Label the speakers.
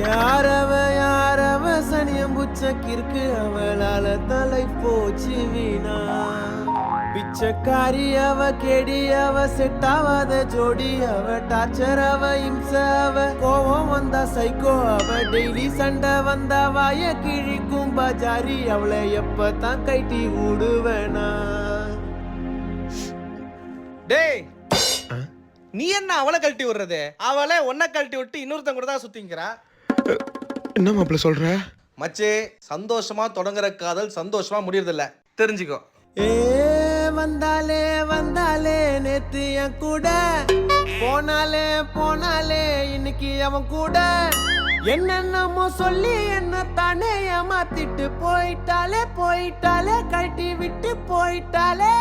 Speaker 1: யாரவ சனியம் புச்ச கிறுக்கு அவளால தலை போச்சு வீணா பிச்சைக்காரி அவ கேடி அவ செட்டாவாத ஜோடி அவ டார்ச்சர் அவ இம்ச அவ கோவம் வந்தா சைக்கோ அவ டெய்லி சண்டை வந்தா வாய கிழிக்கும் பஜாரி அவளை எப்பதான் கைட்டி விடுவேனா.
Speaker 2: டேய் நீ என்ன அவளை கழட்டி விடுறது? அவளை ஒன்ன கழட்டி விட்டு இன்னொருத்தங்க கூட தான் சுத்திங்கிறா.
Speaker 3: என்ன மாப்பிள்ள சொல்ற?
Speaker 2: மச்சே, சந்தோஷமா தொடங்குற காதல் சந்தோஷமா முடியறதில்ல, தெரிஞ்சுக்கோ.
Speaker 1: ஏ வந்தாலே வந்தாலே நேத்து என் கூட போனாலே இன்னைக்கு அவன் கூட என்னென்னமோ சொல்லி என்ன தானே ஏமாத்திட்டு போயிட்டாலே கழட்டி விட்டு போயிட்டாலே.